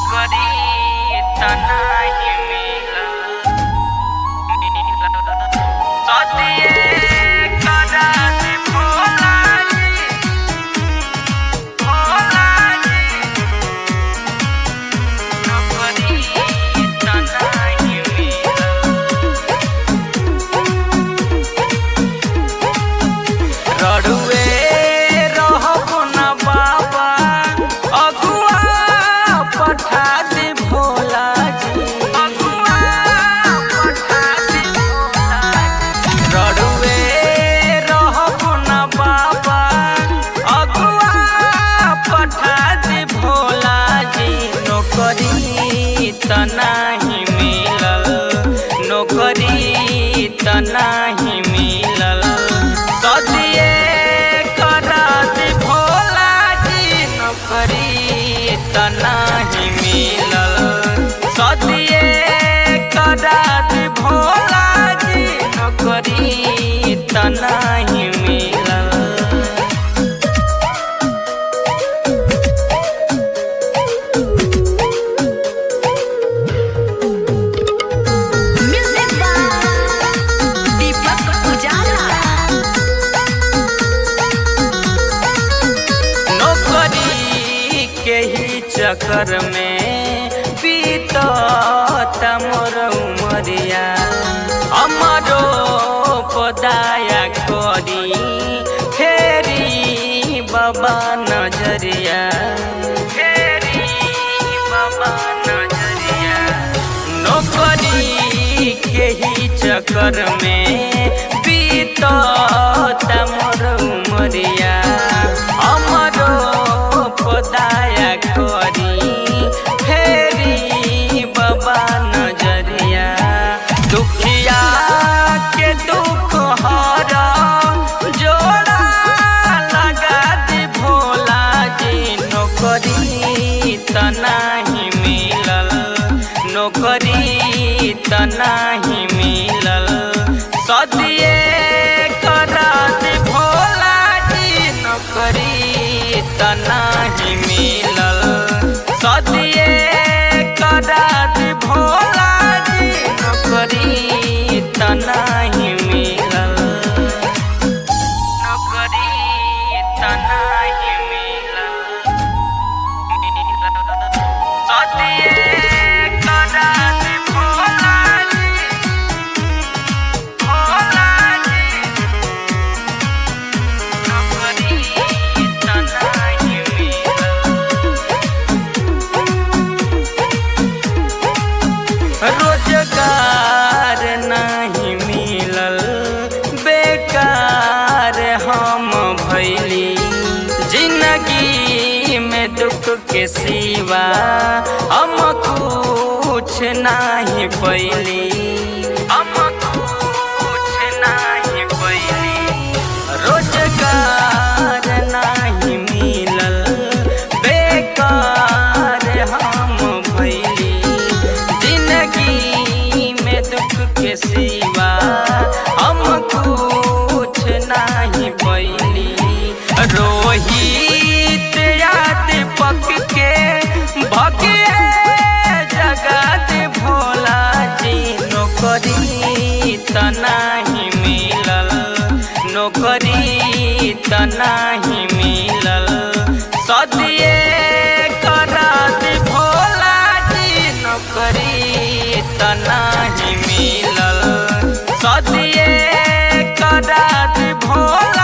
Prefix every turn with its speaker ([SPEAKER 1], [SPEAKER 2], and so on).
[SPEAKER 1] नौकरी त नाही मिलल सदिए करत भोला जी नौकरी त नाही मिलल रड़ुए रहबो न बाबा अगुआ पठा दे भोला जी अगुआ पठा दे भोला जी रड़ुए रहबो न बाबा अगुआ पठा दे भोला जी नौकरी त नाही मिलल नौकरी त नाही मिलल सदिए करत भोला जी नौकरी त नाही मिलल सदिए करत भोला जी नौकरी त नाही मिलल
[SPEAKER 2] Music by Deepak Ujala.
[SPEAKER 1] नौकरी के ही चक्कर में बीतत मोर उमरिया हमरो पदाया करी फेरी बाबा नजरिया फेरी बाबा नजरिया नौकरी के ही चक्कर में बीतत मोर उमरिया हमरो पदाया करी फेरी बाबा नजरिया दुखिया के दुख हरा जोड़ा लगा दे भोला जी नौकरी त नाही मिलल नौकरी त नाही मिलल सदिए करत भोला जी नौकरी त नाही मिलल सदिए करत भोला जी नौकरी त नाही मिलल नौकरी त नाही मिलल सदिए करत भोला जी नौकरी त नाही मिलल रोजगार नहीं मिलल बेकार हम भैली जिंदगी में दुख के सिवा हम कुछ नहीं पैली हम कुछ नहीं पैली रोजगार नहीं मिलल बेकार हम भैली जिंदगी में दुख के सिवा हम कुछ नहीं पैली रोहित याद पक के भगे जगत भोला जी नौकरी त नाही मिलल नौकरी त नाही मिलल सदिए करत भोला जी नौकरी त नाही मिलल सदिए करत भोला